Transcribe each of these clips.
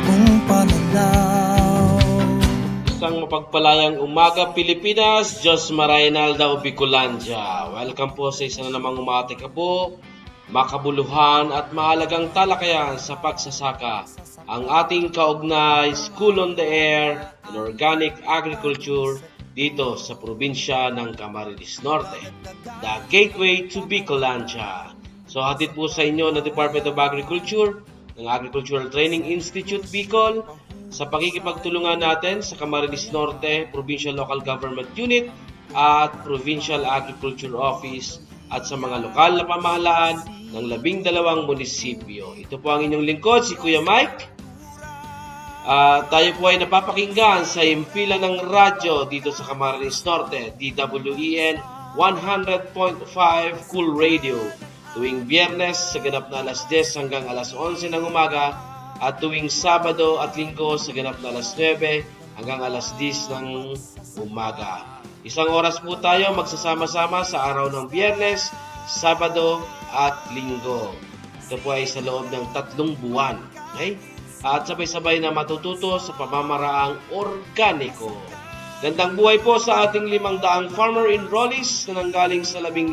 bagong pananaw. Isang mapagpalayang umaga Pilipinas, Diyos Maraynalda o Bicolandia. Welcome po sa isa na namang umatikabo, makabuluhan at mahalagang talakayan sa pagsasaka. Ang ating kaugnay School on the Air and Organic Agriculture dito sa probinsya ng Camarines Norte, the gateway to Bicolandia. So hatid po sa inyo ng Department of Agriculture, ng Agricultural Training Institute Bicol, sa pakikipagtulungan natin sa Camarines Norte Provincial Local Government Unit at Provincial Agriculture Office at sa mga lokal na pamahalaan ng 12 munisipyo. Ito po ang inyong lingkod, si Kuya Mike. Tayo po ay napapakinggan sa impila ng radyo dito sa Camarines Norte, DWEN 100.5 Cool Radio, tuwing Biyernes sa ganap na alas 10 hanggang alas 11 ng umaga at tuwing Sabado at Linggo sa ganap na alas 9 hanggang alas 10 ng umaga. Isang oras po tayo magsasama-sama sa araw ng Biyernes, Sabado at Linggo. Ito po ay sa loob ng 3 buwan. Okay? At sabay-sabay na matututo sa pamamaraang organiko. Gandang buhay po sa ating 500 farmer enrollees na nanggaling sa 12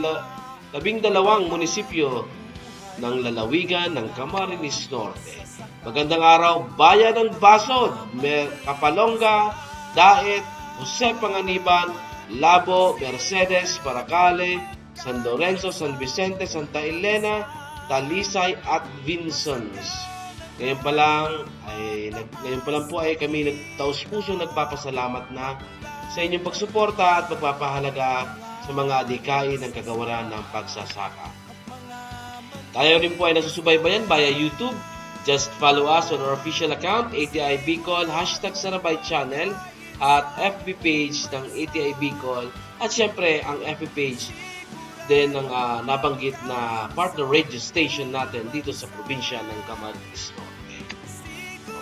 munisipyo ng lalawigan ng Camarines Norte. Magandang araw, bayan ng Basod, Kapalonga, Daet, Jose Panganiban, Labo, Mercedes, Paracale, San Lorenzo, San Vicente, Santa Elena, Talisay at Vincents. Ngayon pa lang po ay kami taus-pusong nagpapasalamat na sa inyong pagsuporta at pagpapahalaga sa mga adhikain ng kagawaran ng pagsasaka. Tayo rin po ay nasusubaybayan via YouTube. Just follow us on our official account, ATI Bicol, #Sarabay Channel, at FB page ng ATI Bicol, at syempre ang FB page din ng nabanggit na partner radio station natin dito sa probinsya ng Camarines Norte.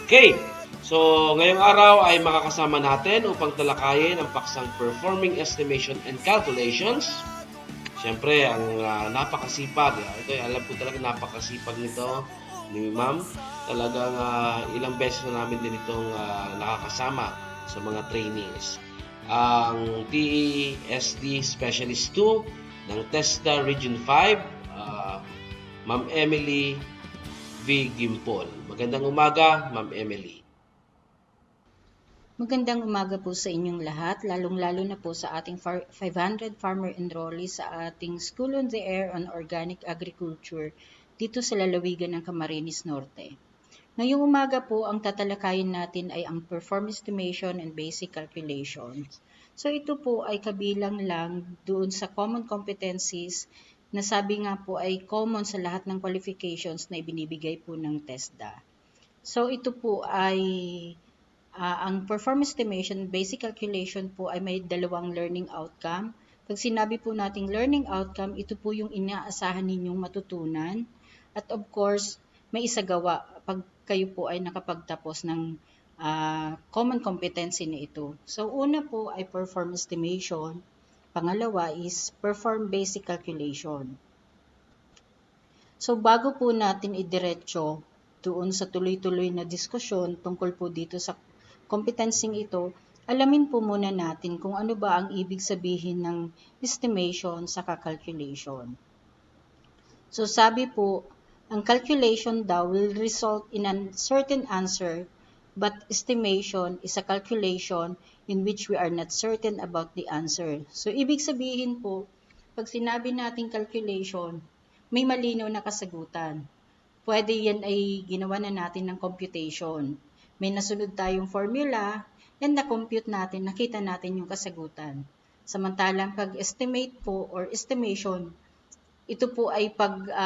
Okay, so ngayong araw ay makakasama natin upang talakayin ang paksang Performing Estimation and Calculations. Siyempre, ang napakasipag. Ito, alam ko talaga napakasipag nito ni Ma'am. Talagang ilang beses na namin din itong nakakasama sa mga trainings. Ang TESD Specialist 2 ng TESDA Region 5, Ma'am Emily V. Gimpol. Magandang umaga, Ma'am Emily. Magandang umaga po sa inyong lahat, lalong-lalo na po sa ating 500 farmer enrollees sa ating School on the Air on Organic Agriculture dito sa lalawigan ng Camarines Norte. Ngayong umaga po, ang tatalakayin natin ay ang Perform Estimation and Basic Calculations. So ito po ay kabilang lang doon sa common competencies na sabi nga po ay common sa lahat ng qualifications na ibinibigay po ng TESDA. So ito po ay ang Perform Estimation Basic Calculation po ay may dalawang learning outcome. Pag sinabi po nating learning outcome, ito po yung inaasahan ninyong matutunan. At of course, may isagawa pag kayo po ay nakapagtapos ng common competency na ito. So una po ay Perform Estimation. Pangalawa is Perform Basic Calculation. So bago po natin idiretso doon sa tuloy-tuloy na diskusyon tungkol po dito sa competencing ito, alamin po muna natin kung ano ba ang ibig sabihin ng estimation sa calculation. So sabi po, ang calculation daw will result in a certain answer, but estimation is a calculation in which we are not certain about the answer. So ibig sabihin po, pag sinabi nating calculation, may malinaw na kasagutan. Pwede yan ay ginawa na natin ng computation. May nasunod tayong formula, and na-compute natin, nakita natin yung kasagutan. Samantalang pag-estimate po or estimation, ito po ay pag-guessing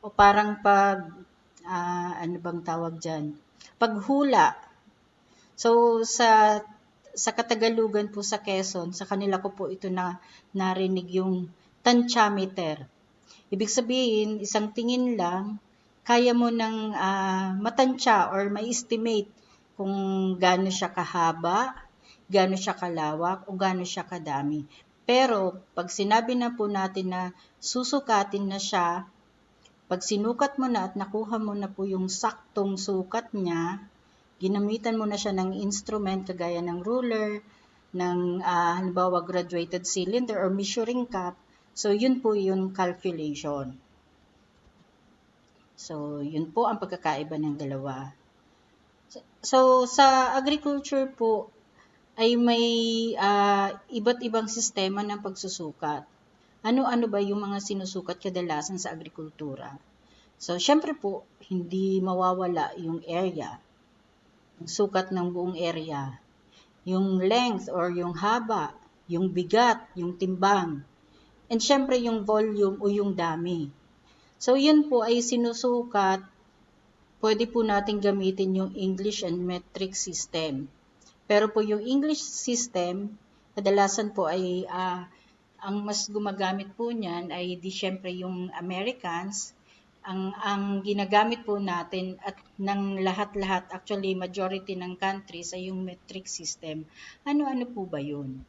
o parang ano bang tawag dyan? Paghula. So, sa Katagalugan po sa Quezon, sa kanila ko po ito narinig yung tantyameter. Ibig sabihin, isang tingin lang, kaya mo nang matansya or ma-estimate kung gaano siya kahaba, gaano siya kalawak, o gaano siya kadami. Pero, pag sinabi na po natin na susukatin na siya Pag sinukat mo na at nakuha mo na po yung saktong sukat niya, ginamitan mo na siya ng instrument kagaya ng ruler, ng halimbawa graduated cylinder or measuring cup, so yun po yung calculation. So yun po ang pagkakaiba ng dalawa. So sa agriculture po ay may iba't ibang sistema ng pagsusukat. Ano-ano ba yung mga sinusukat kadalasan sa agrikultura? So syempre po, hindi mawawala yung area, yung sukat ng buong area, yung length or yung haba, yung bigat, yung timbang, and syempre yung volume o yung dami. So yun po ay sinusukat, pwede po natin gamitin yung English and metric system. Pero po yung English system, kadalasan po ay ang mas gumagamit po niyan ay di syempre yung Americans. Ang ginagamit po natin at ng lahat-lahat, actually majority ng countries ay yung metric system. Ano-ano po ba yun?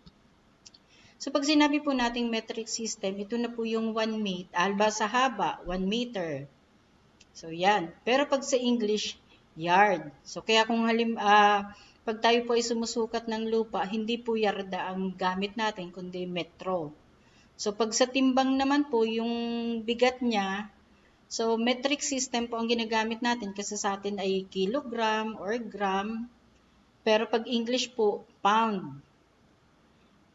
So pag sinabi po nating metric system, ito na po yung 1 meter, sa haba, 1 meter. So yan. Pero pag sa English, yard. So kaya kung pag tayo po ay sumusukat ng lupa, hindi po yarda ang gamit natin, kundi metro. So pag sa timbang naman po, yung bigat niya, so metric system po ang ginagamit natin kasi sa atin ay kilogram or gram. Pero pag English po, pound.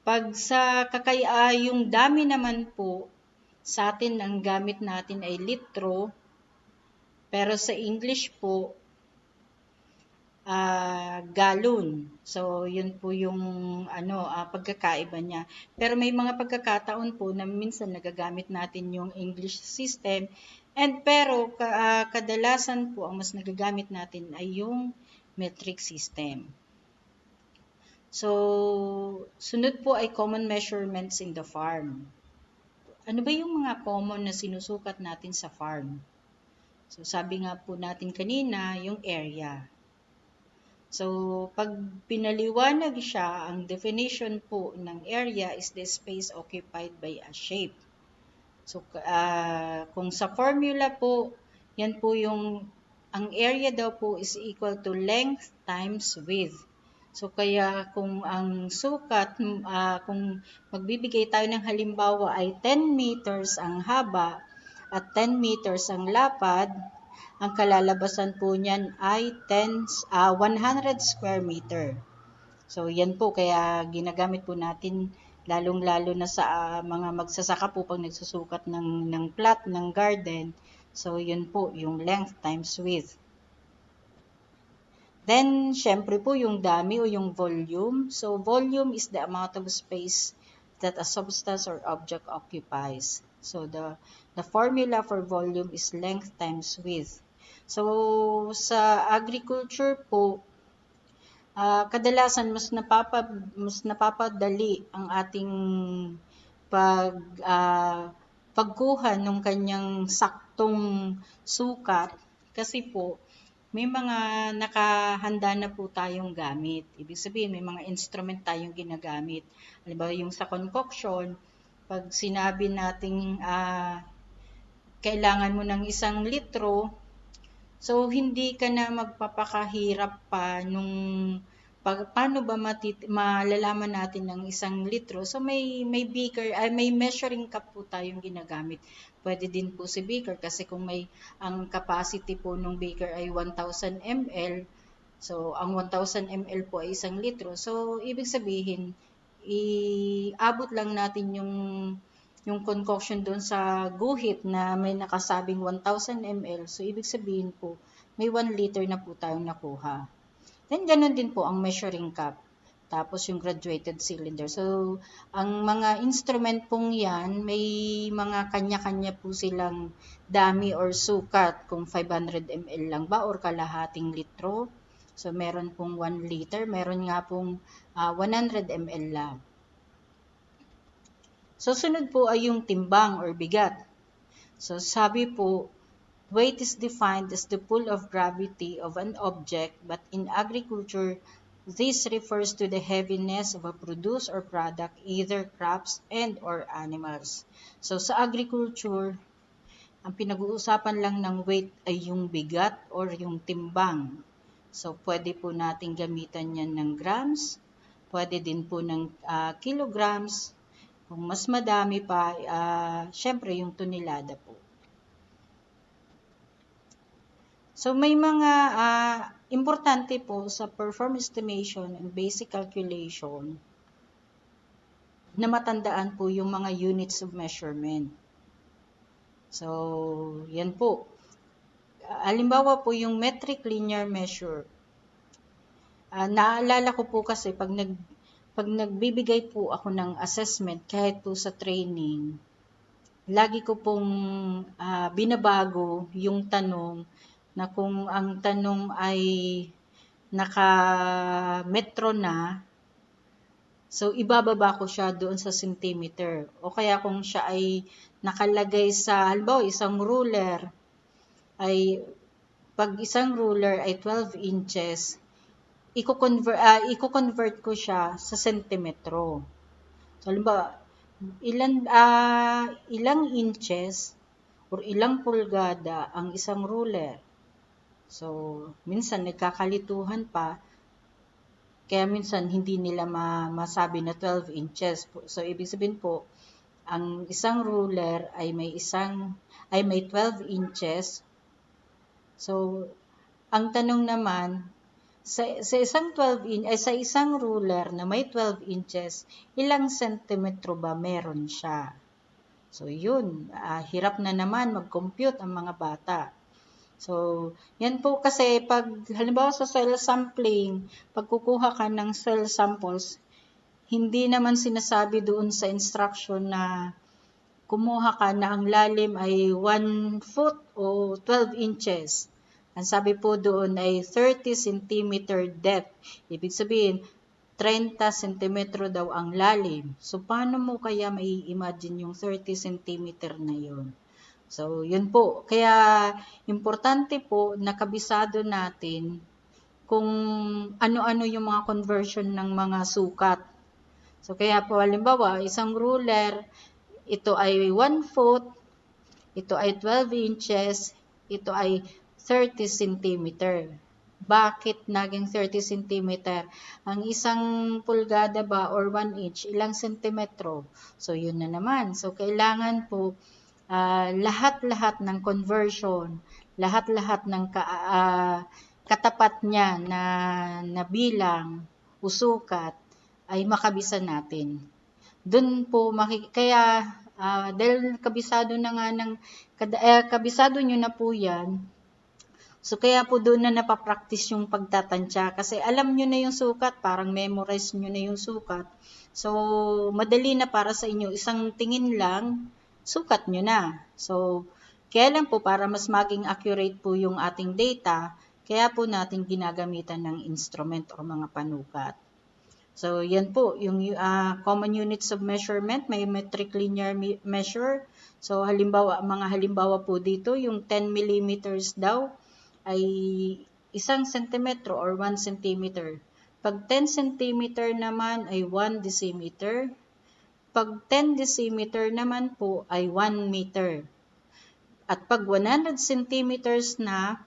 Pag sa yung dami naman po, sa atin ang gamit natin ay litro. Pero sa English po, gallon. So, yun po yung pagkakaiba niya. Pero may mga pagkakataon po na minsan nagagamit natin yung English system. Pero kadalasan po ang mas nagagamit natin ay yung metric system. So, sunod po ay common measurements in the farm. Ano ba yung mga common na sinusukat natin sa farm? So, sabi nga po natin kanina, yung area. So, pag pinaliwanag siya, ang definition po ng area is the space occupied by a shape. So, kung sa formula po, yan po ang area daw po is equal to length times width. So, kaya kung ang sukat, kung magbibigay tayo ng halimbawa ay 10 meters ang haba at 10 meters ang lapad, ang kalalabasan po niyan ay 100 square meter. So, yan po, kaya ginagamit po natin lalong-lalo na sa mga magsasaka po pag nagsusukat ng plot, ng garden. So, yun po, yung length times width. Then, syempre po, yung dami o yung volume. So, volume is the amount of space that a substance or object occupies. So, the formula for volume is length times width. So, sa agriculture po, kadalasan mas napapadali ang ating pagkuha ng kanyang saktong sukat kasi po may mga nakahanda na po tayong gamit. Ibig sabihin, may mga instrument tayong ginagamit. Halimbawa, yung sa concoction, pag sinabi nating kailangan mo ng 1 litro, so hindi ka na magpapakahirap pa paano ba malalaman natin ng 1 litro. So may beaker, may measuring cup po tayong ginagamit. Pwede din po si beaker kasi kung ang capacity po ng beaker ay 1,000 ml, so ang 1,000 ml po ay 1 litro. So ibig sabihin, iabot lang natin yung concoction doon sa guhit na may nakasabing 1,000 ml. So ibig sabihin po, may 1 liter na po tayong nakuha. Then ganun din po ang measuring cup. Tapos yung graduated cylinder. So, ang mga instrument pong yan, may mga kanya-kanya po silang dami or sukat. Kung 500 ml lang ba or kalahating litro. So, meron pong 1 liter. Meron nga pong 100 ml lang. So, sunod po ay yung timbang or bigat. So, sabi po, weight is defined as the pull of gravity of an object, but in agriculture, this refers to the heaviness of a produce or product, either crops and or animals. So sa agriculture, Ang pinag-uusapan lang ng weight ay yung bigat or yung timbang. So, pwede po natin gamitan yan ng grams, pwede din po ng kilograms. Kung mas madami pa, syempre yung tonelada po. So, may mga importante po sa perform estimation and basic calculation na matandaan po yung mga units of measurement. So, yan po. Halimbawa po yung metric linear measure. Naalala ko po kasi pag nagbibigay po ako ng assessment kahit po sa training, lagi ko pong binabago yung tanong na kung ang tanong ay naka-metro na, so ibababa ko siya doon sa centimeter. O kaya kung siya ay nakalagay sa, halimbawa isang ruler, ay pag isang ruler ay 12 inches, i-convert ko siya sa sentimetro. So, halimbawa, ilang inches or ilang pulgada ang isang ruler. So, minsan nagkakalituhan pa, kaya minsan hindi nila masabi na 12 inches. So, ibig sabihin po, ang isang ruler ay may 12 inches. So, ang tanong naman, sa isang ruler na may 12 inches, ilang sentimetro ba meron siya? So, yun, hirap na naman mag-compute ang mga bata. So, yan po kasi pag halimbawa sa cell sampling, pag kukuha ka ng cell samples, hindi naman sinasabi doon sa instruction na kumuha ka na ang lalim ay 1 foot o 12 inches. Ang sabi po doon ay 30 cm depth. Ibig sabihin, 30 cm daw ang lalim. So, paano mo kaya mai-imagine yung 30 cm na yun? So, yun po. Kaya, importante po na kabisado natin kung ano-ano yung mga conversion ng mga sukat. So, kaya po, halimbawa, isang ruler, ito ay 1 foot, ito ay 12 inches, ito ay 30 cm. Bakit naging 30 cm? Ang isang pulgada ba or 1 inch, ilang sentimetro? So, yun na naman. So, kailangan po lahat-lahat ng conversion, lahat-lahat ng katapat niya na bilang, usukat, ay makabisa natin. Doon po, kaya dahil kabisado na nga kabisado nyo na po yan, so kaya po doon na napapractice yung pagtatansya kasi alam nyo na yung sukat, parang memorize nyo na yung sukat. So, madali na para sa inyo, isang tingin lang, sukat nyo na. So, kaya lang po para mas maging accurate po yung ating data, kaya po natin ginagamitan ng instrument o mga panukat. So, yan po, yung common units of measurement, may metric linear measure. So, mga halimbawa po dito, yung 10 millimeters daw ay 1 centimetro or 1 centimeter. Pag 10 centimeter naman ay 1 decimeter. Pag 10 decimeter naman po ay 1 meter. At pag 100 centimeters na,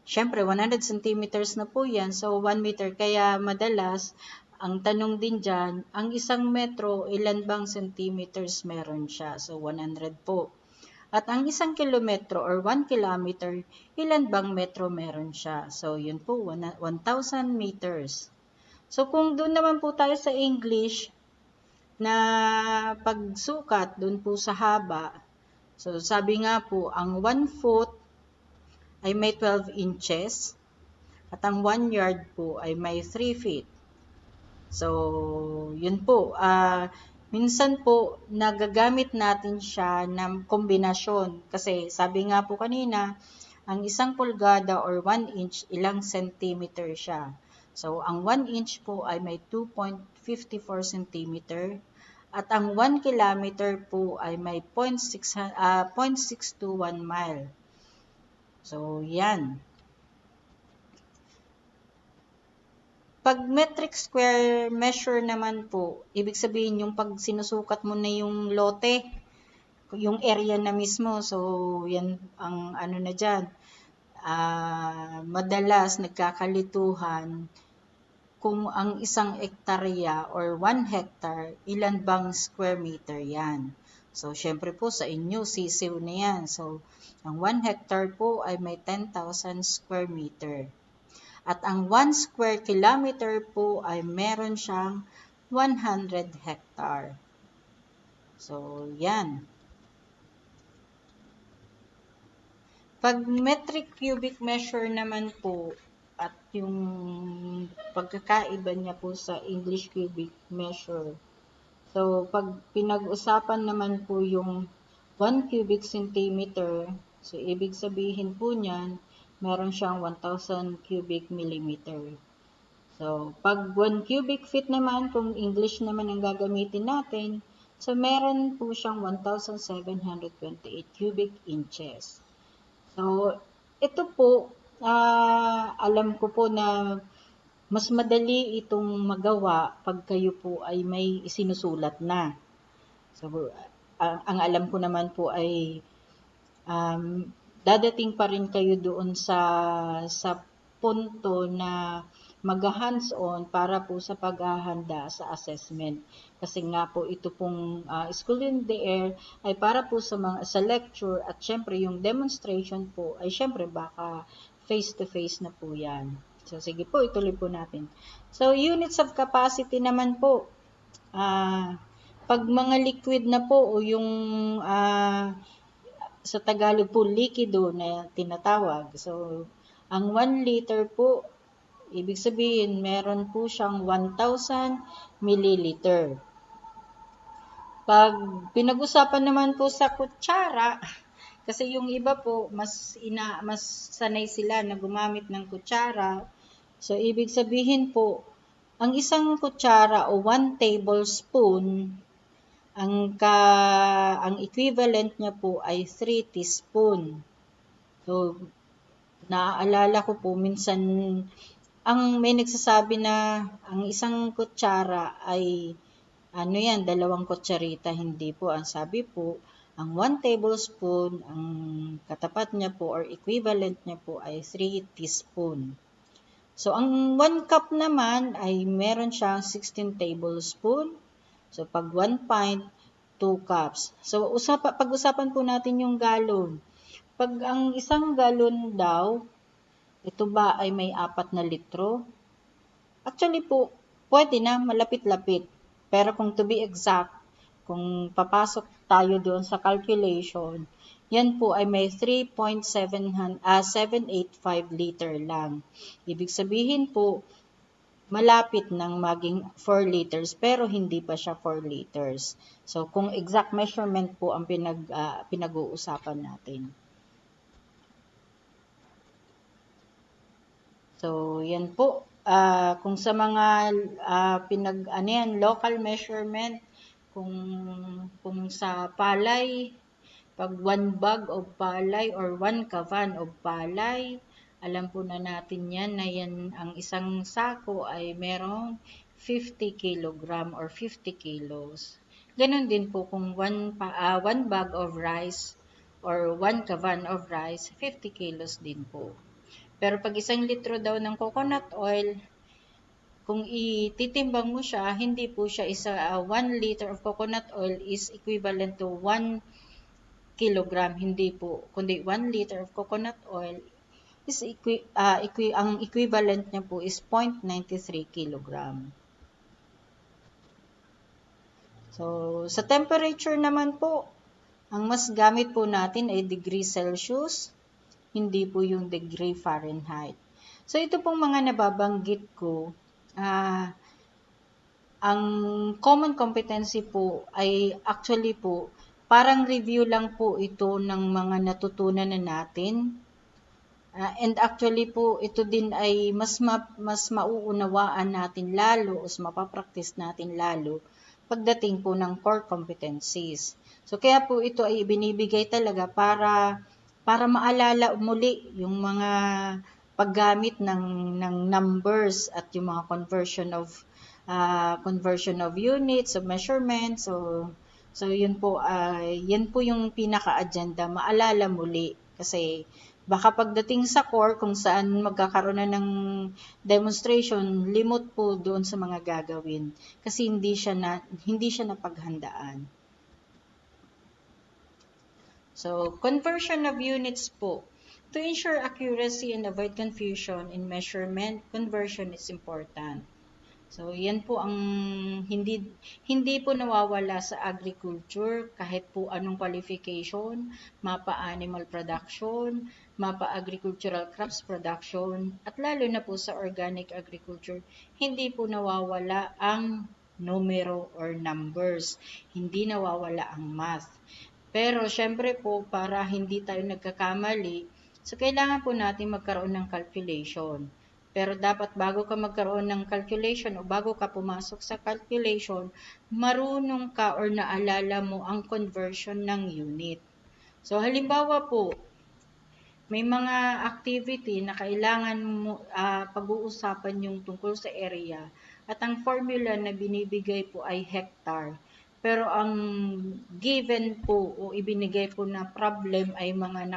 syempre 100 centimeters na po yan, so 1 meter. Kaya madalas, ang tanong din dyan, ang isang metro, ilan bang centimeters meron siya? So 100 po. At ang isang kilometro or 1 kilometer, ilan bang metro meron siya? So, yun po, 1,000 meters. So, kung doon naman po tayo sa English, na pagsukat doon po sa haba, so, sabi nga po, ang 1 foot ay may 12 inches, at ang 1 yard po ay may 3 feet. So, yun po, minsan po, nagagamit natin siya ng kombinasyon. Kasi sabi nga po kanina, ang isang pulgada or 1 inch, ilang centimeter siya. So, ang 1 inch po ay may 2.54 centimeter. At ang 1 kilometer po ay may 0.621 mile. So, yan. Pag metric square measure naman po, ibig sabihin yung pag sinusukat mo na yung lote, yung area na mismo. So, yan ang ano na dyan. Madalas nagkakalituhan kung ang isang ektarya or 1 hectare, ilan bang square meter yan. So, syempre po sa inyo, sisiw na yan. So, ang 1 hectare po ay may 10,000 square meter. At ang 1 square kilometer po ay meron siyang 100 hectare. So, yan. Pag metric cubic measure naman po, at yung pagkakaiba niya po sa English cubic measure. So, pag pinag-usapan naman po yung 1 cubic centimeter, so ibig sabihin po niyan, meron siyang 1,000 cubic millimeter. So, pag 1 cubic feet naman, kung English naman ang gagamitin natin, so meron po siyang 1,728 cubic inches. So, ito po, alam ko po na mas madali itong magawa pag kayo po ay may isinusulat na. So, ang alam ko naman po ay dadating pa rin kayo doon sa punto na mag-hands-on para po sa paghahanda sa assessment. Kasi nga po ito pong School in the Air ay para po sa lecture at syempre yung demonstration po ay syempre baka face-to-face na po yan. So sige po, ituloy po natin. So units of capacity naman po, pag mga liquid na po o yung sa Tagalog po likido na tinatawag. So ang 1 liter po, ibig sabihin, meron po siyang 1,000 milliliter. Pag pinag-usapan naman po sa kutsara, kasi yung iba po, mas sanay sila na gumamit ng kutsara. So, ibig sabihin po, ang isang kutsara o 1 tablespoon, ang equivalent niya po ay 3 teaspoon. So, naaalala ko po, minsan, may nagsasabi na ang isang kutsara ay 2 kutsarita. Hindi po. Ang sabi po, ang 1 tablespoon, ang katapat niya po or equivalent niya po ay 3 teaspoon. So, ang 1 cup naman ay meron siyang 16 tablespoon. So, pag 1 pint, 2 cups. So, pag-usapan po natin yung galon. Pag ang isang galon daw, ito ba ay may 4 na litro? Actually po, pwede na, malapit-lapit. Pero kung to be exact, kung papasok tayo doon sa calculation, yan po ay may 3.785 liter lang. Ibig sabihin po, malapit ng maging 4 liters pero hindi pa siya 4 liters. So, kung exact measurement po ang pinag-uusapan natin. So, yan po. Kung sa mga local measurement, kung sa palay, pag 1 bag of palay or 1 kavan of palay, alam po na natin yan na yan ang isang sako ay merong 50 kilogram or 50 kilos. Ganon din po kung 1 bag of rice or 1 kavan of rice, 50 kilos din po. Pero pag 1 litro daw ng coconut oil, kung ititimbang mo siya, hindi po siya 1 liter of coconut oil is equivalent to 1 kilogram. Hindi po, kundi 1 liter of coconut oil is ang equivalent niya po is 0.93 kilogram. So, sa temperature naman po, ang mas gamit po natin ay degree Celsius, hindi po yung degree Fahrenheit. So, ito pong mga nababanggit ko, ang common competency po ay actually po, parang review lang po ito ng mga natutunan na natin. And actually po, ito din ay mas mauunawaan natin lalo, o mapapractice natin lalo, pagdating po ng core competencies. So, kaya po ito ay binibigay talaga para maalala muli yung mga paggamit ng numbers at yung mga conversion of units, of measurements. So, So, yan po yung pinaka-agenda, maalala muli. Kasi, baka pagdating sa core, kung saan magkakaroon na ng demonstration, limot po doon sa mga gagawin. Kasi hindi siya napaghandaan. So, conversion of units po. To ensure accuracy and avoid confusion in measurement, conversion is important. So, yan po ang hindi po nawawala sa agriculture kahit po anong qualification, mapa animal production, mapa agricultural crops production, at lalo na po sa organic agriculture, hindi po nawawala ang numero or numbers. Hindi nawawala ang math. Pero syempre po, para hindi tayo nagkakamali, so kailangan po natin magkaroon ng calculation. Pero dapat bago ka magkaroon ng calculation o bago ka pumasok sa calculation, marunong ka or naalala mo ang conversion ng unit. So halimbawa po, may mga activity na kailangan mo pag-uusapan yung tungkol sa area at ang formula na binibigay po ay hectare. Pero ang given po o ibinigay po na problem ay mga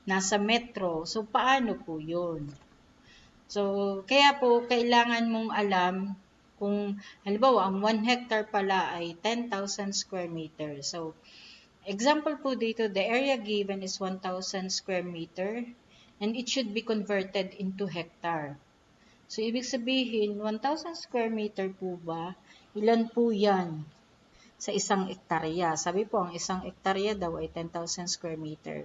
nasa metro. So, paano po yun? So, kaya po, kailangan mong alam kung, halimbawa, ang 1 hectare pala ay 10,000 square meters. So, example po dito, the area given is 1,000 square meter and it should be converted into hectare. So, ibig sabihin, 1,000 square meter po ba? Ilan po yan sa isang ektarya? Sabi po, ang isang ektarya daw ay 10,000 square meter.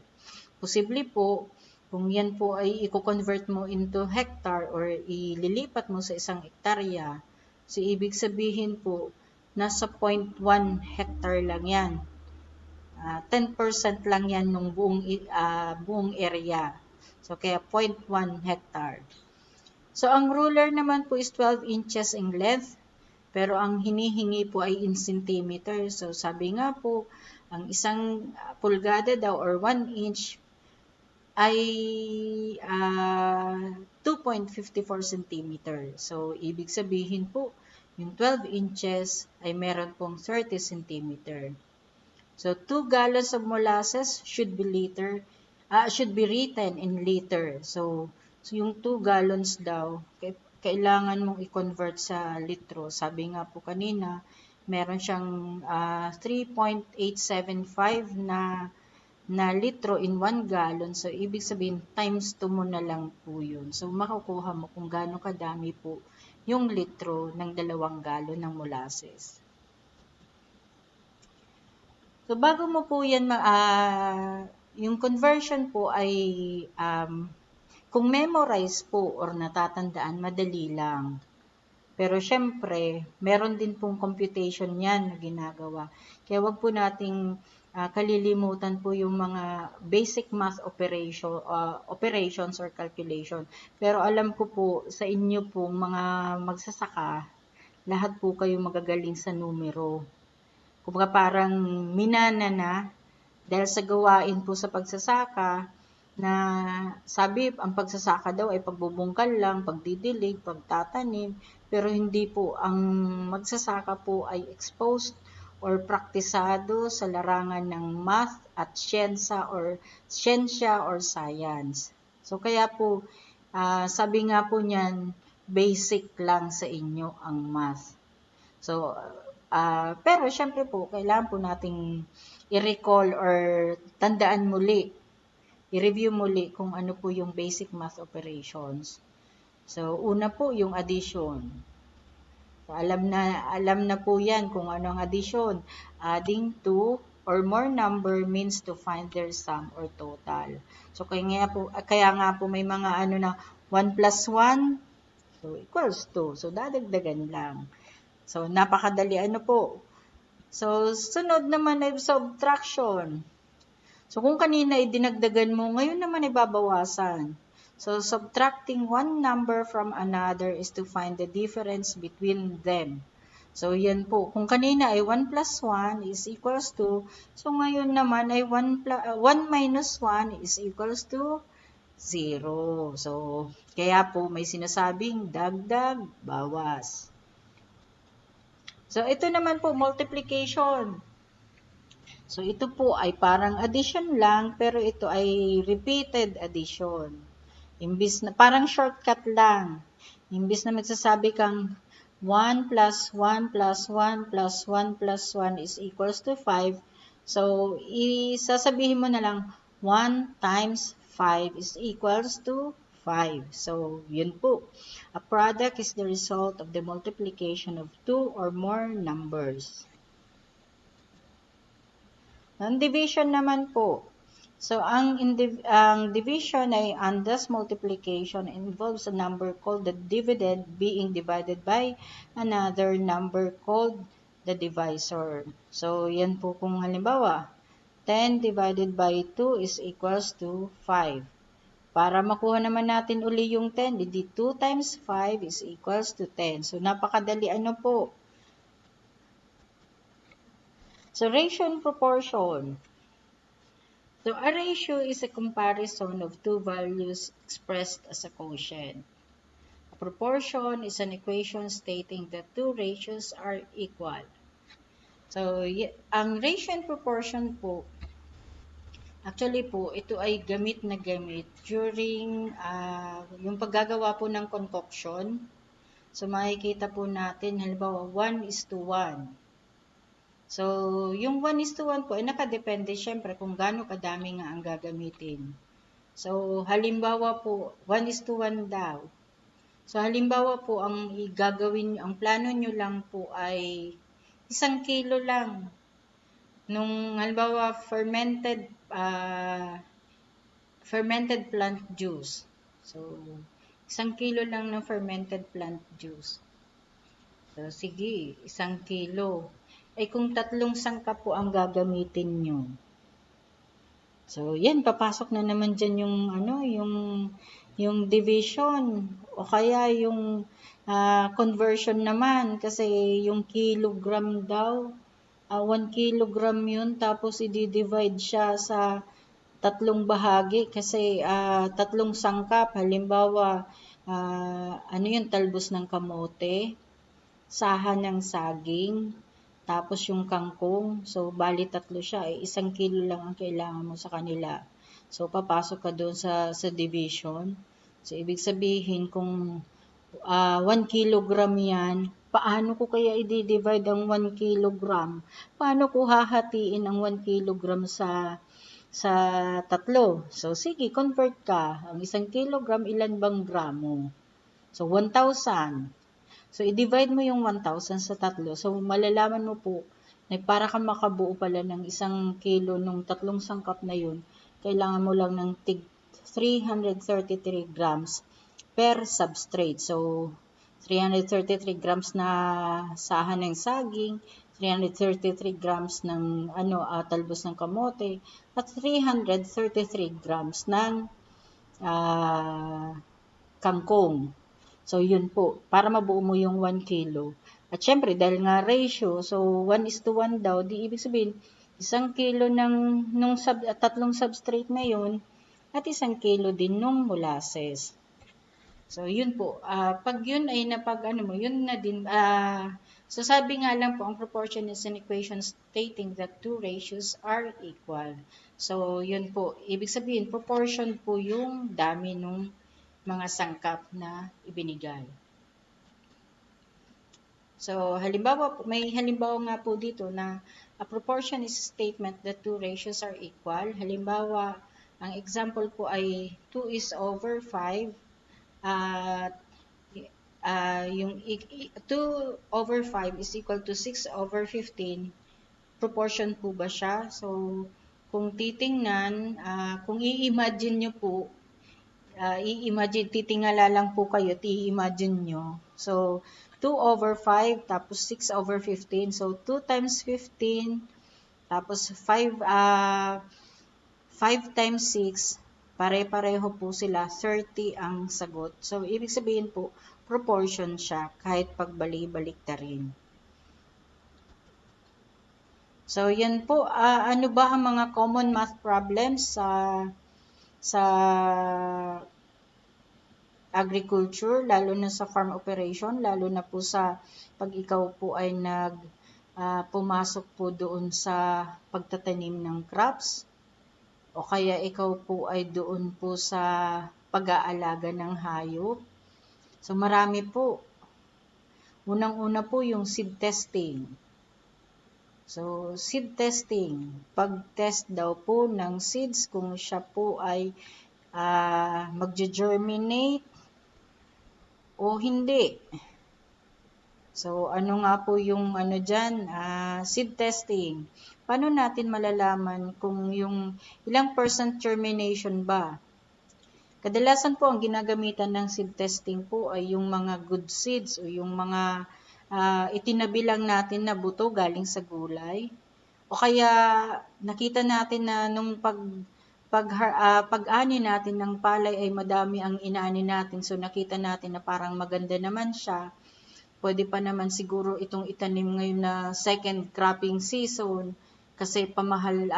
Posible po, kung yan po ay i-convert mo into hectare or ililipat mo sa isang ektarya, so ibig sabihin po, nasa 0.1 hectare lang yan. 10% lang yan ng buong area. So, kaya 0.1 hectare. So, ang ruler naman po is 12 inches in length, pero ang hinihingi po ay in centimeter. So, sabi nga po, ang isang pulgada daw or 1 inch ay 2.54 centimeter. So, ibig sabihin po, yung 12 inches ay meron pong 30 centimeter. So, 2 gallons of molasses should be written in liter. So yung 2 gallons daw, kailangan mong i-convert sa litro. Sabi nga po kanina, meron siyang 3.875 na litro in 1 gallon. So, ibig sabihin, times 2 mo na lang po yun. So, makukuha mo kung gaano kadami po yung litro ng 2 galon ng molasses. So, bago mo po yan, yung conversion po ay kung memorize po or natatandaan, madali lang. Pero syempre, meron din pong computation yan na ginagawa. Kaya wag po nating kalilimutan po yung mga basic math operations or calculation. Pero alam ko po sa inyo pong mga magsasaka, lahat po kayo magagaling sa numero. Kumbaga parang minana na dahil sa gawain po sa pagsasaka, na sabi ang pagsasaka daw ay pagbubungkal lang, pagdidilig, pagtatanim, pero hindi po, ang magsasaka po ay exposed or praktisado sa larangan ng math at siyensya or science. So kaya po, sabi nga po niyan, basic lang sa inyo ang math. So, pero syempre po, kailangan po nating i-recall or tandaan muli, i-review muli kung ano po yung basic math operations. So, una po yung addition. So, alam na po yan kung ano ang addition. Adding 2 or more number means to find their sum or total. So, kaya nga po may mga 1 plus 1, so equals 2. So, dadagdagan lang. So, napakadali po. So, sunod naman ay subtraction. So, kung kanina ay dinagdagan mo, ngayon naman ay babawasan. So, subtracting one number from another is to find the difference between them. So, yan po. Kung kanina ay 1 plus 1 is equals to, so ngayon naman ay 1 minus 1 is equals to 0. So, kaya po may sinasabing dagdag, bawas. So, ito naman po, multiplication. So, ito po ay parang addition lang, pero ito ay repeated addition. Imbis na, parang shortcut lang. Imbis na magsasabi kang 1 plus 1 plus 1 plus 1 plus 1 is equals to 5. So, isasabihin mo na lang 1 times 5 is equals to 5. So, yun po. A product is the result of the multiplication of two or more numbers. Ang division naman po. So, ang division ay unless multiplication involves a number called the dividend being divided by another number called the divisor. So, yan po kung halimbawa, 10 divided by 2 is equals to 5. Para makuha naman natin uli yung 10, di 2 times 5 is equals to 10. So, napakadali ano po. So, ratio and proportion. So, a ratio is a comparison of two values expressed as a quotient. A proportion is an equation stating that two ratios are equal. So, ang ratio and proportion po, actually po, ito ay gamit na gamit during yung paggagawa po ng concoction. So, makikita po natin, halimbawa, 1:1. So, yung 1:1 po ay nakadepende syempre kung gaano kadami nga ang gagamitin. So, halimbawa po, 1:1 daw. So, halimbawa po, ang plano nyo lang po ay 1 kilo lang. Nung, halimbawa, fermented plant juice. So, 1 kilo lang ng fermented plant juice. So, sige, 1 kilo. Ay kung 3 sangkap po ang gagamitin nyo. So, yan, papasok na naman dyan yung division o kaya yung conversion naman kasi yung kilogram daw, 1 kilogram yun tapos i-divide siya sa 3 bahagi kasi 3 sangkap, halimbawa, talbos ng kamote, saha ng saging, tapos yung kangkong, so bali 3 siya, 1 kilo lang ang kailangan mo sa kanila. So papasok ka doon sa division. So ibig sabihin kung 1 kilogram yan, paano ko kaya i-divide ang 1 kilogram? Paano ko hahatiin ang 1 kilogram sa 3? So sige, convert ka. Ang 1 kilogram, ilan bang gramo? So 1,000. So, i-divide mo yung 1,000 sa 3. So, malalaman mo po na para kang makabuo pala ng 1 kilo nung 3 sangkap na yun, kailangan mo lang ng 333 grams per substrate. So, 333 grams na saha ng saging, 333 grams ng talbos ng kamote, at 333 grams ng kangkong. So, yun po, para mabuo mo yung 1 kilo. At syempre, dahil nga ratio, so 1:1 daw, di ibig sabihin, 1 kilo nung 3 substrate na yun, at 1 kilo din nung molasses. So, yun po. Pag yun ay yun na din. So, sabi nga lang po, ang proportion is an equation stating that two ratios are equal. So, yun po. Ibig sabihin, proportion po yung dami nung mga sangkap na ibinigay. So, may halimbawa nga po dito na a proportion is a statement that two ratios are equal. Halimbawa, ang example po ay 2:5. Yung 2/5 is equal to 6/15. Proportion po ba siya? So, kung titingnan, kung i-imagine nyo po, titingala lang po kayo, i-imagine nyo. So, 2/5 tapos 6/15. So, 2 times 15 tapos 5 times 6, pare-pareho po sila, 30 ang sagot. So, ibig sabihin po, proportion siya kahit pagbalik-balik na rin. So, yan po. Ano ba ang mga common math problems sa agriculture, lalo na sa farm operation, lalo na po sa pag ikaw po ay pumasok po doon sa pagtatanim ng crops o kaya ikaw po ay doon po sa pag-aalaga ng hayop. So marami po. Unang-una po yung seed testing. So seed testing, pag-test daw po ng seeds kung siya po ay magge-germinate o hindi. So, ano nga po yung dyan, seed testing. Paano natin malalaman kung yung ilang percent germination ba? Kadalasan po ang ginagamitan ng seed testing po ay yung mga good seeds o yung mga itinabi lang natin na buto galing sa gulay. O kaya nakita natin na nung pag-ani natin ng palay ay madami ang inaani natin. So nakita natin na parang maganda naman siya. Pwede pa naman siguro itong itanim ngayon na second cropping season kasi pamahal,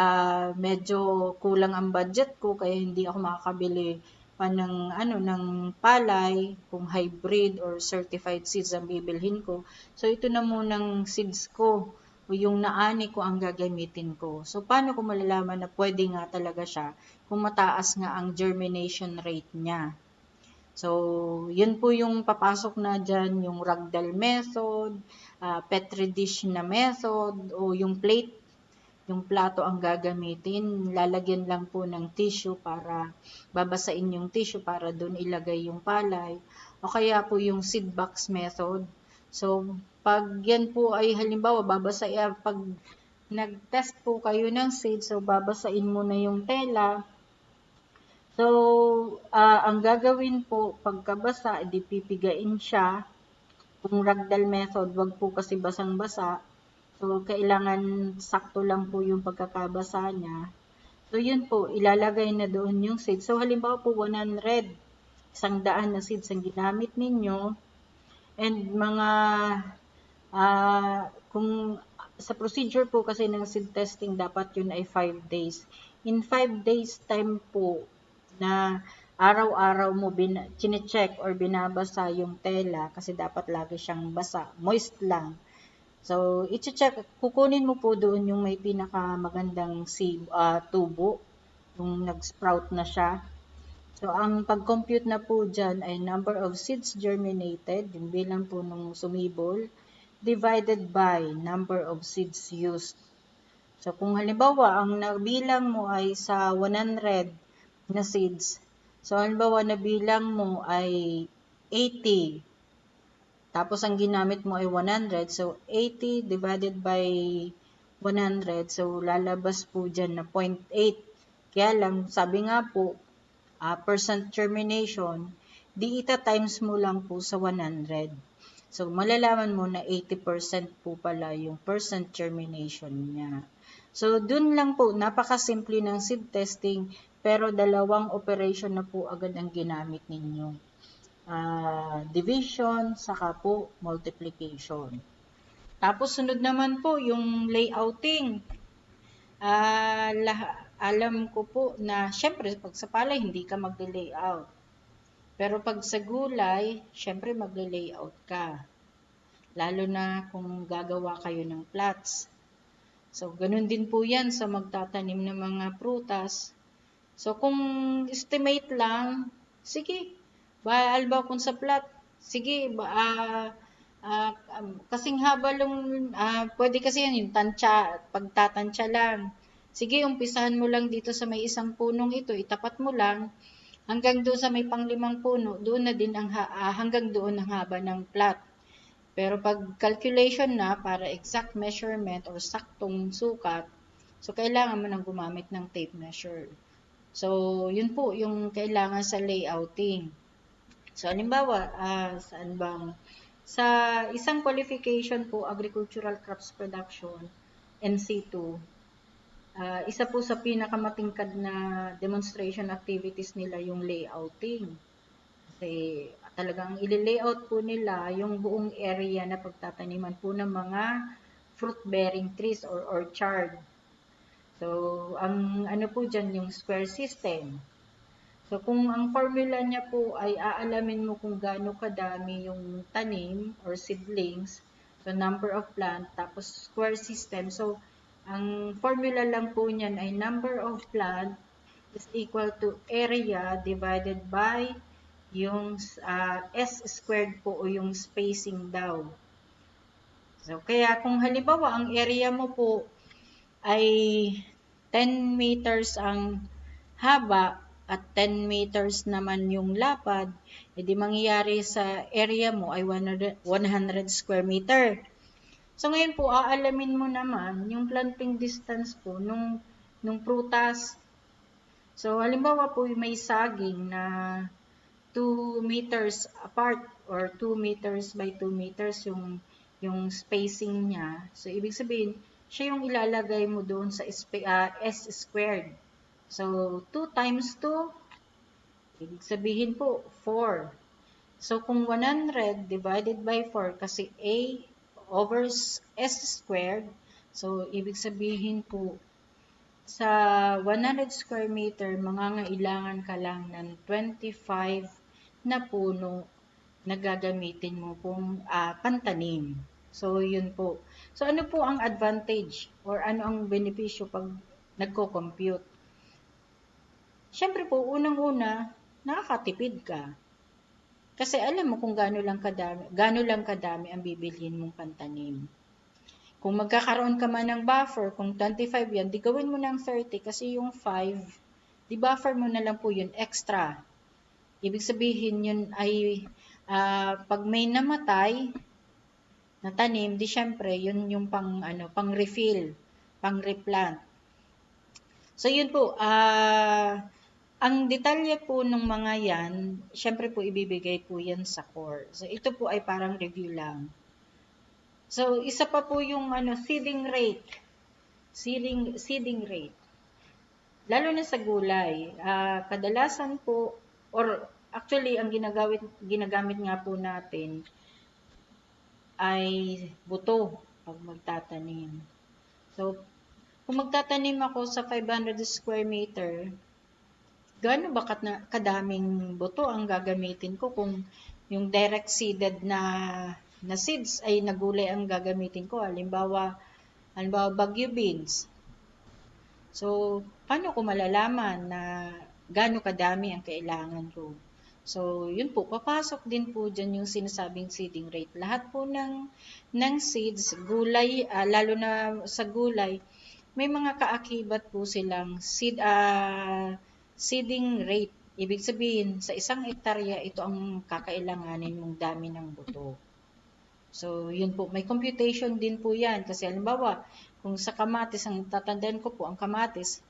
medyo kulang ang budget ko kaya hindi ako makakabili pa ng palay kung hybrid or certified seeds ang bibilhin ko. So ito na munang seeds ko o yung naani ko ang gagamitin ko. So paano ko malalaman na pwede nga talaga siya kung mataas nga ang germination rate niya? So, yun po yung papasok na dyan, yung ragdoll method, petri dish na method, o yung plate, yung plato ang gagamitin. Lalagyan lang po ng tissue para, babasain yung tissue para doon ilagay yung palay. O kaya po yung seed box method. So, pag yan po ay halimbawa, pag nag-test po kayo ng seed, so babasain mo na yung tela. So, ang gagawin po, pagkabasa, di pipigain siya. Kung ragdoll method, wag po kasi basang-basa. So, kailangan sakto lang po yung pagkakabasa niya. So, yun po, ilalagay na doon yung seeds. So, halimbawa po, 100, 100 na seeds ang ginamit ninyo. And mga, kung sa procedure po kasi ng seed testing, dapat yun ay 5 days. In 5 days time po, na araw-araw mo chine-check or binabasa yung tela kasi dapat lagi siyang basa, moist lang. So, i-check, kukunin mo po doon yung may pinakamagandang tubo, yung nag-sprout na siya. So, ang pag-compute na po dyan ay number of seeds germinated, yung bilang po nung sumibol, divided by number of seeds used. So, kung halimbawa, ang nabilang mo ay sa 100 na seeds. So, halimbawa, nabilang mo ay 80. Tapos, ang ginamit mo ay 100. So, 80 divided by 100. So, lalabas po dyan na 0.8. Kaya lang, sabi nga po, percent germination, di times mo lang po sa 100. So, malalaman mo na 80% po pala yung percent germination niya. So, dun lang po, napakasimple ng seed testing, pero dalawang operation na po agad ang ginamit ninyo. Division, saka po multiplication. Tapos, sunod naman po yung layouting. Alam ko po na, syempre, pag sa palay, hindi ka mag-layout. Pero pag sa gulay, syempre mag-layout ka. Lalo na kung gagawa kayo ng plots. So, ganun din po yan sa magtatanim ng mga prutas. So, kung estimate lang, sige, alba kung sa plot, sige, kasing haba lang, pwede kasi yan, yung tansya, pagtatansya lang. Sige, umpisahan mo lang dito sa may isang punong ito, itapat mo lang, hanggang doon sa may pang-5 puno, doon na din hanggang doon ang haba ng plot. Pero pag calculation na para exact measurement or saktong sukat, so kailangan mo nang gumamit ng tape measure. So, yun po yung kailangan sa layouting. So, halimbawa, sa isang qualification po, Agricultural Crops Production, NC2, isa po sa pinakamatingkad na demonstration activities nila yung layouting. Kasi talagang i-layout po nila yung buong area na pagtataniman po ng mga fruit-bearing trees or orchard. So, ang po dyan, yung square system. So, kung ang formula niya po ay aalamin mo kung gaano kadami yung tanim or seedlings, So, number of plant, tapos square system. So, ang formula lang po niyan ay number of plant is equal to area divided by yung S squared po o yung spacing daw. So, kaya kung halimbawa ang area mo po ay 10 meters ang haba at 10 meters naman yung lapad, edi mangyayari sa area mo ay 100 square meter. So ngayon po, aalamin mo naman yung planting distance po nung prutas. So halimbawa po may saging na 2 meters apart or 2 meters by 2 meters yung spacing niya. So ibig sabihin, siya yung ilalagay mo doon sa S squared. So 2 times 2, ibig sabihin po 4. So kung 100 divided by 4 kasi A over S squared, so ibig sabihin po sa 100 square meter, mangangailangan ka lang ng 25 na puno na gagamitin mo pong pantanim. So, yun po. So, ano po ang advantage or ano ang benepisyo pag nagko-compute? Siyempre po, unang-una, nakakatipid ka. Kasi alam mo kung gaano lang kadami ang bibilhin mong pantanim. Kung magkakaroon ka man ng buffer, kung 25 yan, di gawin mo ng 30 kasi yung 5, di buffer mo na lang po yun extra. Ibig sabihin yun ay pag may namatay na tanim, di syempre yun yung pang refill, pang replant. So yun po, ang detalye po ng mga yan, syempre po ibibigay po yan sa core. So ito po ay parang review lang. So isa pa po yung seeding rate. Seeding rate. Lalo na sa gulay, kadalasan po or actually ang ginagamit nga po natin ay buto pag magtatanim. So kung magtatanim ako sa 500 square meter, gaano ba kadaming buto ang gagamitin ko kung yung direct seeded na seeds ay nagulay ang gagamitin ko. Halimbawa bagyo beans. So, paano ko malalaman na gaano kadami ang kailangan ko? So, yun po, papasok din po dyan yung sinasabing seeding rate. Lahat po ng seeds, gulay, lalo na sa gulay, may mga kaakibat po silang seeding rate. Ibig sabihin, sa isang hektarya, ito ang kakailanganin mong dami ng buto. So, yun po, may computation din po yan. Kasi halimbawa, kung sa kamatis, ang tatandaan ko po, ang kamatis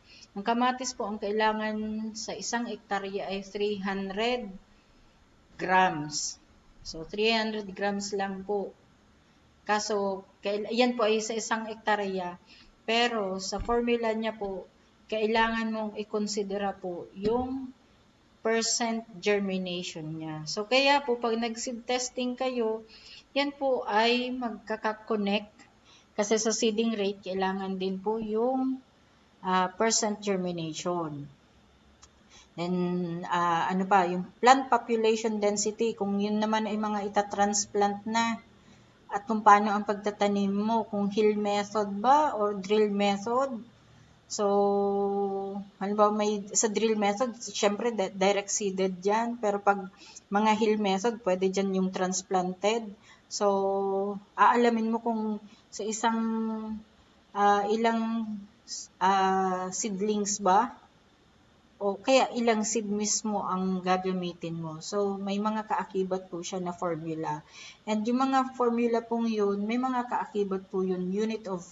po, ang kailangan sa isang hektarya ay 300 grams. So, 300 grams lang po. Kaso, yan po ay sa isang hektarya. Pero, sa formula niya po, kailangan mong i-considera po yung percent germination niya. So, kaya po, pag nag-seed testing kayo, yan po ay magkaka-connect. Kasi sa seeding rate, kailangan din po yung percent germination. Then, yung plant population density, kung yun naman ay mga itatransplant na, at kung paano ang pagtatanim mo, kung hill method ba or drill method. So, halimbawa sa drill method, syempre direct seeded dyan, pero pag mga hill method, pwede dyan yung transplanted. So, aalamin mo kung sa isang ilang seedlings ba o kaya ilang seed mismo ang gagamitin mo. So, may mga kaakibat po siya na formula. And yung mga formula pong yun, may mga kaakibat po yun, unit of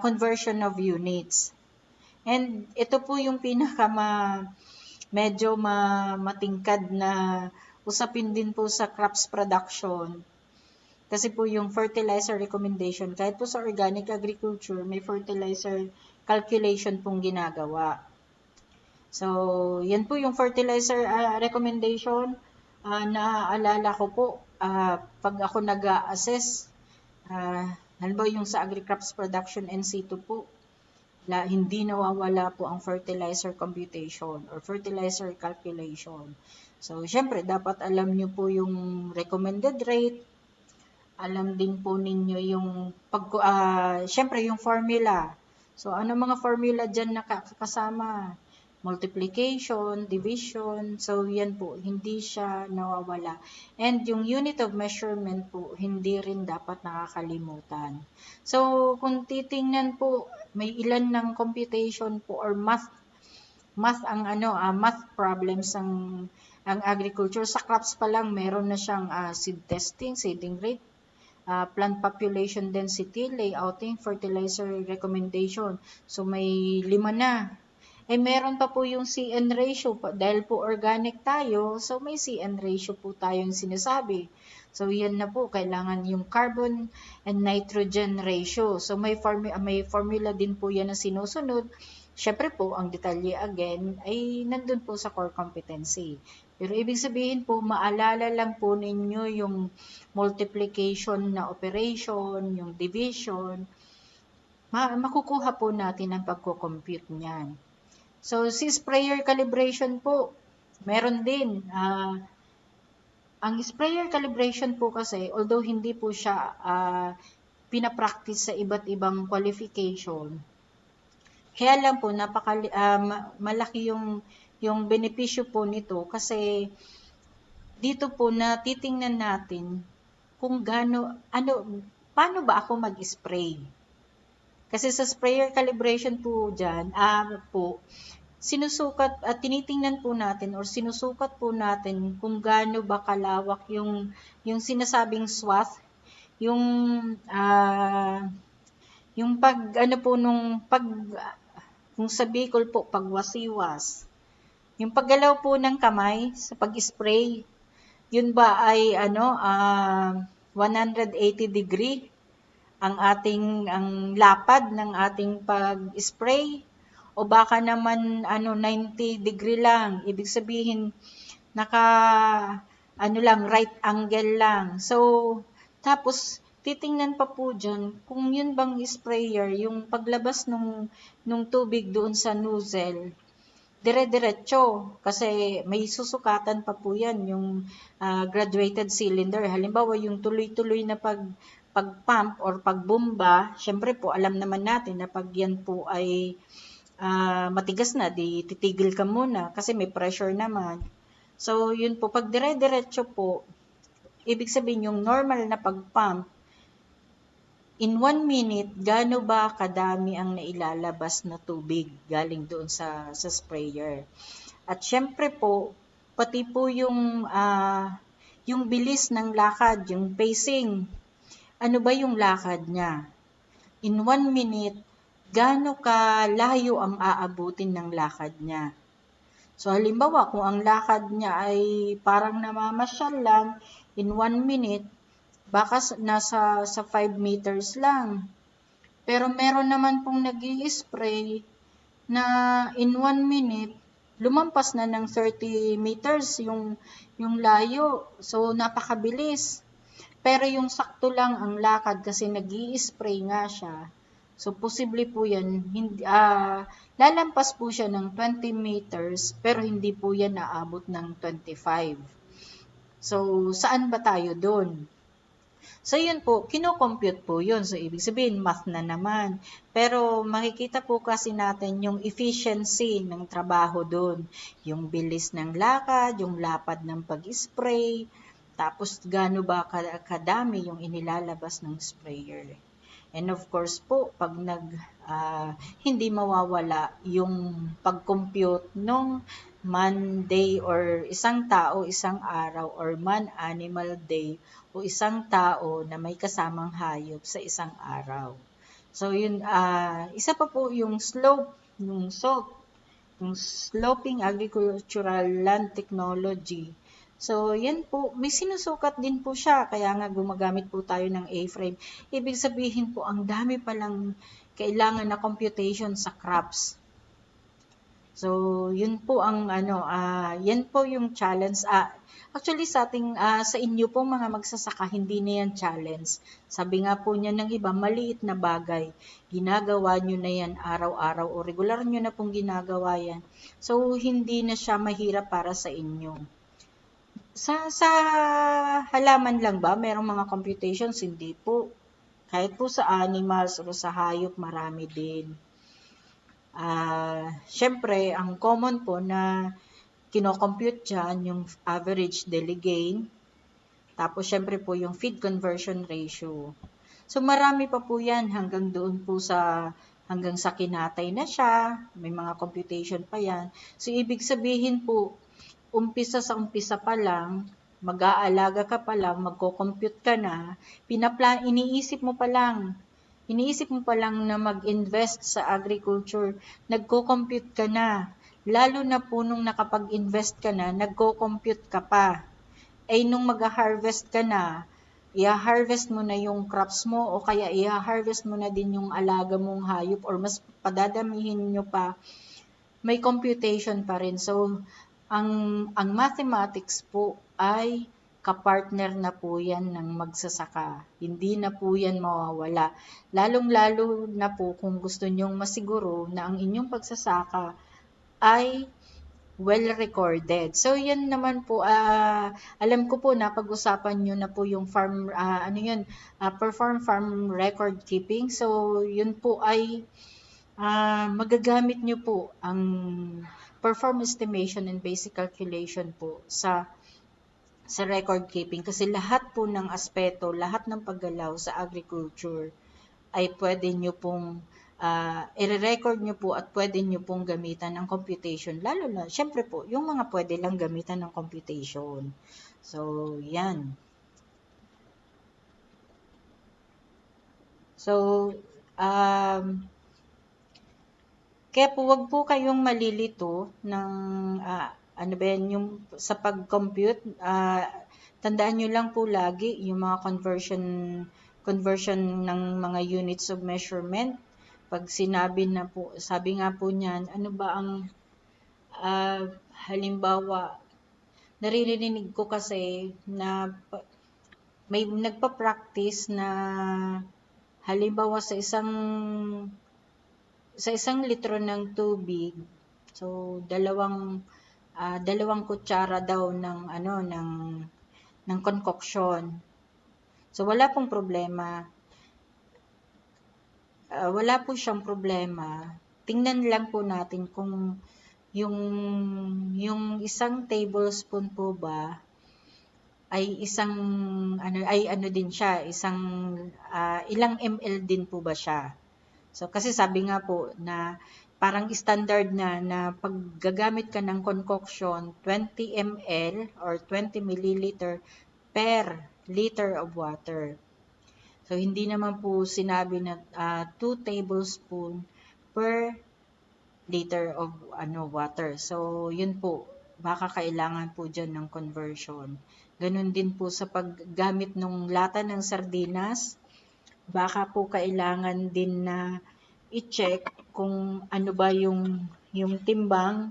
conversion of units. And ito po yung medyo matingkad na usapin din po sa crops production. Kasi po yung fertilizer recommendation, kahit po sa organic agriculture, may fertilizer calculation pong ginagawa. So, yan po yung fertilizer recommendation. Naaalala ko po, pag ako nag-assess, halimbawa yung sa agri-crops production NC2 po, hindi nawawala po ang fertilizer computation or fertilizer calculation. So, syempre, dapat alam nyo po yung recommended rate, alam din po ninyo yung syempre yung formula. So, ano mga formula dyan na kasama? Multiplication, division. So, yan po, hindi siya nawawala. And yung unit of measurement po, hindi rin dapat nakakalimutan. So, kung titingnan po, may ilan ng computation po or math problems ang agriculture. Sa crops pa lang, meron na siyang seed testing, seeding rate, plant population density, layouting, fertilizer recommendation. So, may 5 na. Meron pa po yung CN ratio. Dahil po organic tayo, so may CN ratio po tayong sinasabi. So, yan na po. Kailangan yung carbon and nitrogen ratio. So, may formula din po yan na sinusunod. Siyempre po, ang detalye again ay nandun po sa core competency. Pero ibig sabihin po, maalala lang po ninyo yung multiplication na operation, yung division, makukuha po natin ang pagko-compute niyan. So, si sprayer calibration po, meron din. Ang sprayer calibration po kasi, although hindi po siya pinapractice sa iba't ibang qualification, kaya lang po, malaki yung benepisyo po nito kasi dito po na titingnan natin kung paano ba ako mag-spray. Kasi sa sprayer calibration po dyan, sinusukat at tinitingnan po natin or sinusukat po natin kung gaano ba kalawak yung sinasabing swath, yung kung sa Bicol po, pagwasiwas. Yung paggalaw po ng kamay sa pag-spray, yun ba ay 180 degree ang lapad ng ating pag-spray o baka naman 90 degree lang. Ibig sabihin right angle lang. So, tapos titingnan pa po dyan kung yun bang sprayer, yung paglabas nung tubig doon sa nozzle, dire-diretso kasi may susukatan pa po yan, yung graduated cylinder. Halimbawa, yung tuloy-tuloy na pag-pump or pagbomba, syempre po alam naman natin na pag yan po ay matigas na, di titigil ka muna kasi may pressure naman. So, yun po, pag dire-diretso po, ibig sabihin yung normal na pag-pump, in 1 minute, gaano ba kadami ang nailalabas na tubig galing doon sa sprayer. At syempre po, pati po yung bilis ng lakad, yung pacing. Ano ba yung lakad niya? In 1 minute, gaano kalayo ang aabutin ng lakad niya. So halimbawa, kung ang lakad niya ay parang namamasyal lang, in 1 minute, baka nasa 5 meters lang. Pero meron naman pong nag-i-spray na in 1 minute, lumampas na ng 30 meters yung layo. So, napakabilis. Pero yung sakto lang ang lakad kasi nag-i-spray nga siya. So, posible po yan, lalampas po siya ng 20 meters, pero hindi po yan naabot ng 25. So, saan ba tayo doon? So, yun po, kino-compute po yun. So, ibig sabihin, math na naman. Pero, makikita po kasi natin yung efficiency ng trabaho doon. Yung bilis ng lakad, yung lapad ng pag-spray, tapos gaano ba kadami yung inilalabas ng sprayer. And of course po, pag hindi mawawala yung pag-compute nung man-day or isang tao, isang araw, or man-animal day, o isang tao na may kasamang hayop sa isang araw. So, yun, isa pa po yung slope, yung sloping agricultural land technology. So, yan po, may sinusukat din po siya, kaya nga gumagamit po tayo ng A-frame. Ibig sabihin po, ang dami palang kailangan na computation sa crops. So, yun po ang yan po yung challenge. Actually sa inyo po mga magsasaka, hindi na yan challenge. Sabi nga po niya ng iba, maliit na bagay. Ginagawa nyo na yan araw-araw o regular nyo na pong ginagawa yan. So, hindi na siya mahirap para sa inyo. Sa halaman lang ba merong mga computations? Hindi po. Kahit po sa animals o sa hayop, marami din. Siyempre, ang common po na kino-compute dyan, yung average daily gain. Tapos, siyempre po, yung feed conversion ratio. So, marami pa po yan hanggang doon po hanggang sa kinatay na siya. May mga computation pa yan. So, ibig sabihin po, umpisa pa lang, mag-aalaga ka pa lang, magko-compute ka na, iniisip mo pa lang na mag-invest sa agriculture, nagko-compute ka na. Lalo na po nung nakapag-invest ka na, nagko-compute ka pa. Ay nung mag-harvest ka na, i-harvest mo na yung crops mo o kaya i-harvest mo na din yung alaga mong hayop or mas padadamihin nyo pa, may computation pa rin. So, ang mathematics po ay kapartner na po yan ng magsasaka. Hindi na po yan mawawala. Lalong-lalo na po kung gusto nyong masiguro na ang inyong pagsasaka ay well recorded. So, yan naman po, alam ko po na pag-usapan nyo na po yung perform farm record keeping. So, yun po ay magagamit nyo po ang perform estimation and basic calculation po sa record keeping kasi lahat po ng aspeto, lahat ng paggalaw sa agriculture ay pwede nyo pong i-record nyo po at pwede nyo pong gamitan ng computation. Lalo na, syempre po, yung mga pwede lang gamitan ng computation. So, yan. So, kaya po wag po kayong malilito ng yung sa pag-compute. Tandaan nyo lang po lagi yung mga conversion ng mga units of measurement. Pag sabi nga po niyan, ano ba ang halimbawa, naririnig ko kasi na may nagpa-practice na halimbawa sa isang litro ng tubig, so dalawang kutsara daw ng concoction. So wala pong problema. Wala po siyang problema. Tingnan lang po natin kung yung isang tablespoon po ba ay din siya, ilang ml din po ba siya. So kasi sabi nga po na parang standard na pag gagamit ka ng concoction 20 ml or 20 milliliter per liter of water. So hindi naman po sinabi na 2 tablespoon per liter of water. So yun po, baka kailangan po dyan ng conversion. Ganun din po sa paggamit ng lata ng sardinas, baka po kailangan din na i-check kung ano ba yung timbang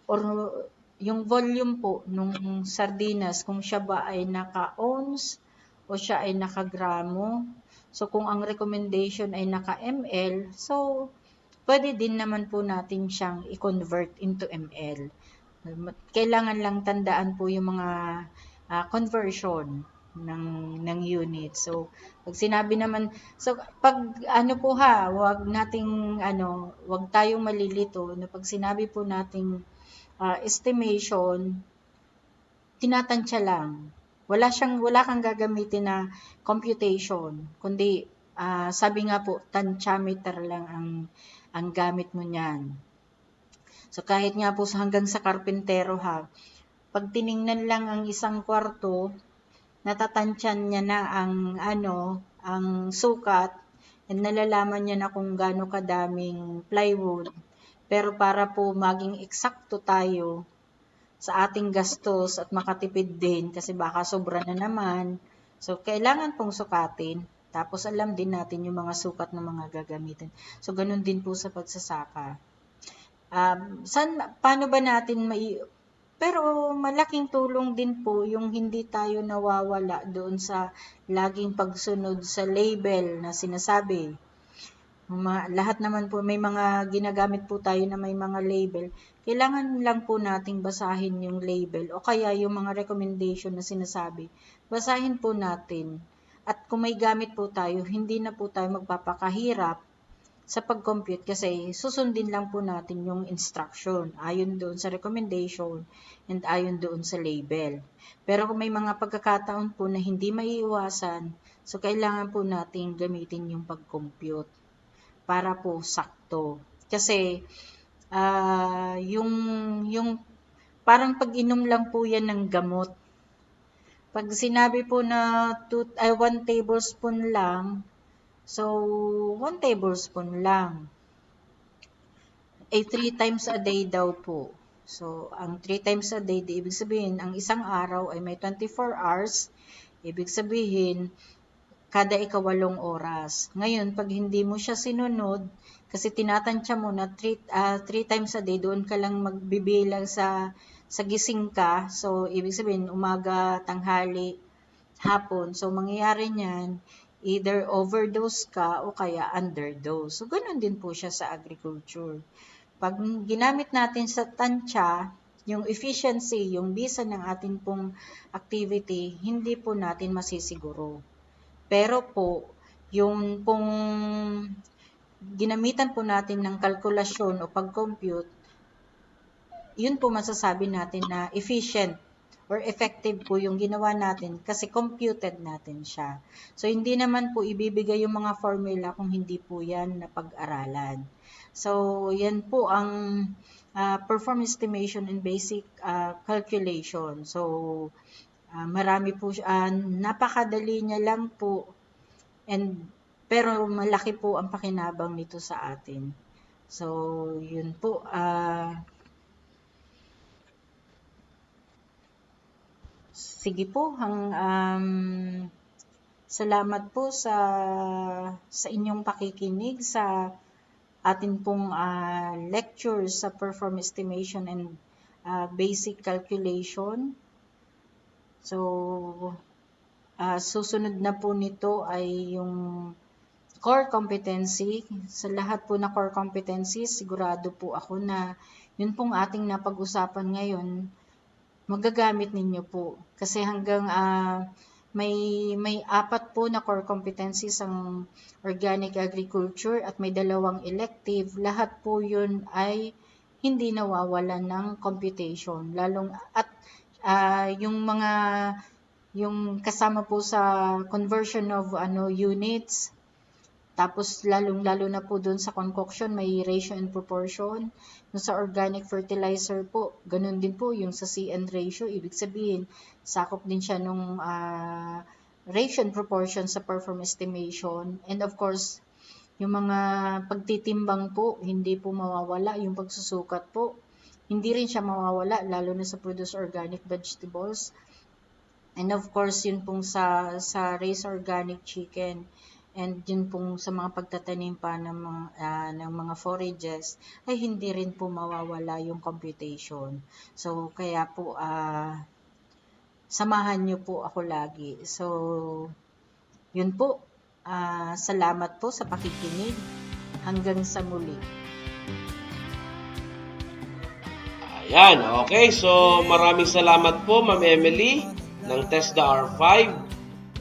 or yung volume po nung sardinas, kung siya ba ay naka-ounce o siya ay naka-gramo. So kung ang recommendation ay naka-ml, so pwede din naman po natin siyang i-convert into ml. Kailangan lang tandaan po yung mga conversion ng unit. So, pag sinabi naman, pag wag tayong malilito na pag sinabi po nating estimation, tinatansya lang. Wala kang gagamitin na computation, kundi sabi nga po, tantyameter lang ang gamit mo niyan. So, kahit nga po hanggang sa karpentero pag tiningnan lang ang isang kwarto, natatansyan niya na ang sukat, and nalalaman niya na kung gaano kadaming plywood. Pero para po maging eksakto tayo sa ating gastos at makatipid din, kasi baka sobra na naman, so kailangan pong sukatin. Tapos alam din natin yung mga sukat ng mga gagamitin. So ganun din po sa pagsasaka. Paano ba natin pero malaking tulong din po yung hindi tayo nawawala doon sa laging pagsunod sa label na sinasabi. Lahat naman po, may mga ginagamit po tayo na may mga label. Kailangan lang po nating basahin yung label o kaya yung mga recommendation na sinasabi. Basahin po natin. At kung may gamit po tayo, hindi na po tayo magpapakahirap sa pag-compute kasi susundin lang po natin yung instruction ayon doon sa recommendation and ayon doon sa label. Pero kung may mga pagkakataon po na hindi maiiwasan, so kailangan po natin gamitin yung pag-compute para po sakto. Kasi yung parang pag-inom lang po yan ng gamot. Pag sinabi po na 1 tablespoon lang, so 1 tablespoon lang. 3 times a day daw po. So, ang 3 times a day, ibig sabihin, ang isang araw ay may 24 hours. Ibig sabihin, kada 8 oras. Ngayon, pag hindi mo siya sinunod, kasi tinatansya mo na 3 times a day, doon ka lang magbibilang sa gising ka. So, ibig sabihin, umaga, tanghali, hapon. So, mangyayari niyan, either overdose ka o kaya underdose. So, ganun din po siya sa agriculture. Pag ginamit natin sa tansya, yung efficiency, yung bisa ng ating pong activity, hindi po natin masisiguro. Pero po, yung pong ginamitan po natin ng kalkulasyon o pag-compute, yun po masasabi natin na efficient or effective po yung ginawa natin kasi computed natin siya. So, hindi naman po ibibigay yung mga formula kung hindi po yan napag-aralan. So, yan po ang perform estimation and basic calculation. So, marami po napakadali niya lang po pero malaki po ang pakinabang nito sa atin. So, yun po. Sige po, salamat po sa inyong pakikinig sa atin pong lecture sa perform estimation and basic calculation. So, susunod na po nito ay yung core competency. Sa lahat po na core competencies, sigurado po ako na yun pong ating napag-usapan ngayon, magagamit ninyo po. Kasi hanggang may 4 po na core competencies ang organic agriculture at may 2 elective. Lahat po yun ay hindi nawawala ng computation. Yung kasama po sa conversion of units, tapos lalong-lalo na po doon sa concoction, may ratio and proportion. Yung sa organic fertilizer po, ganun din po yung sa C/N ratio. Ibig sabihin, sakop din siya nung ratio and proportion sa perform estimation. And of course, yung mga pagtitimbang po, hindi po mawawala. Yung pagsusukat po, hindi rin siya mawawala, lalo na sa produce organic vegetables. And of course, yun pong sa raised organic chicken. And yun pong sa mga pagtatanim pa ng mga forages ay hindi rin po mawawala yung computation. So, kaya po samahan nyo po ako lagi. So, yun po. Salamat po sa pakikinig. Hanggang sa muli. Ayan, okay. So, maraming salamat po, Ma'am Emily, ng TESDA R5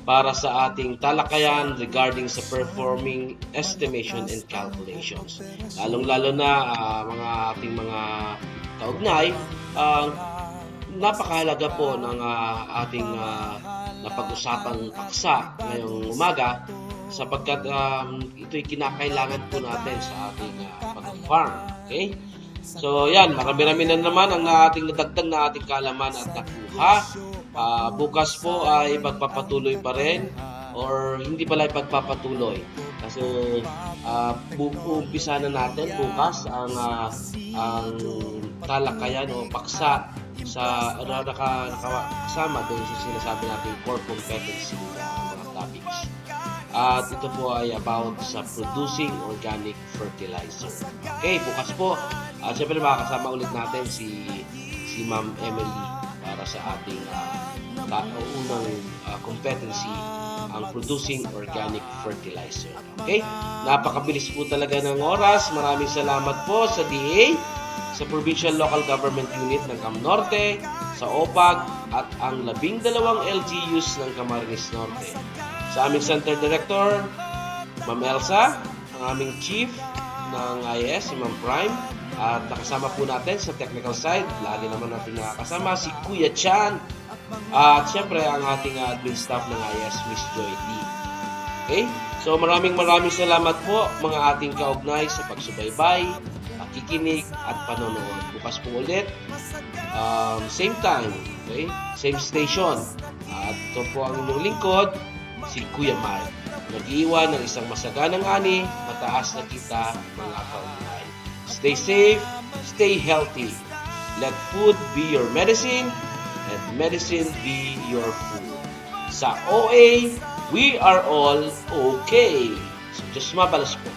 para sa ating talakayan regarding sa performing estimation and calculations. Lalong-lalo na mga ating mga kaugnay, napakahalaga po ng ating napag-usapang paksa ngayong umaga sapagkat ito'y kinakailangan po natin sa ating pag-farm. Okay? So, yan, marami-rami na naman ang ating nadagdag na ating kaalaman at nakuha. Bukas po ay magpapatuloy pa rin or hindi pala ipagpapatuloy kasi umpisa na natin bukas ang talakayan o paksa sa nakasama doon sa sinasabi natin core competency mga topics. At ito po ay about sa producing organic fertilizer. Okay, bukas po. At syempre makakasama ulit natin si Ma'am Emily para sa ating competency ang producing organic fertilizer. Okay? Napakabilis po talaga ng oras. Maraming salamat po sa DA, sa Provincial Local Government Unit ng Cam Norte, sa OPAG, at ang 12 LGUs ng Camarines Norte. Sa aming Center Director, Ma'am Elsa, ang aming Chief ng IS, si Ma'am Prime, at nakasama po natin sa technical side, lagi naman natin nakakasama si Kuya Chan, at syempre ang ating admin staff ng IS, Miss Joy D. Okay? So maraming salamat po mga ating kaugnay sa pagsubaybay, pakikinig at panonood. Bukas po ulit, same time, okay? Same station. At ito po ang inyong lingkod, si Kuya Mike. Nag-iwan ng isang masaganang ani, mataas na kita mga kaugnay. Stay safe, stay healthy. Let food be your medicine, and medicine be your food. Sa OA, we are all okay. So, just mabalas po.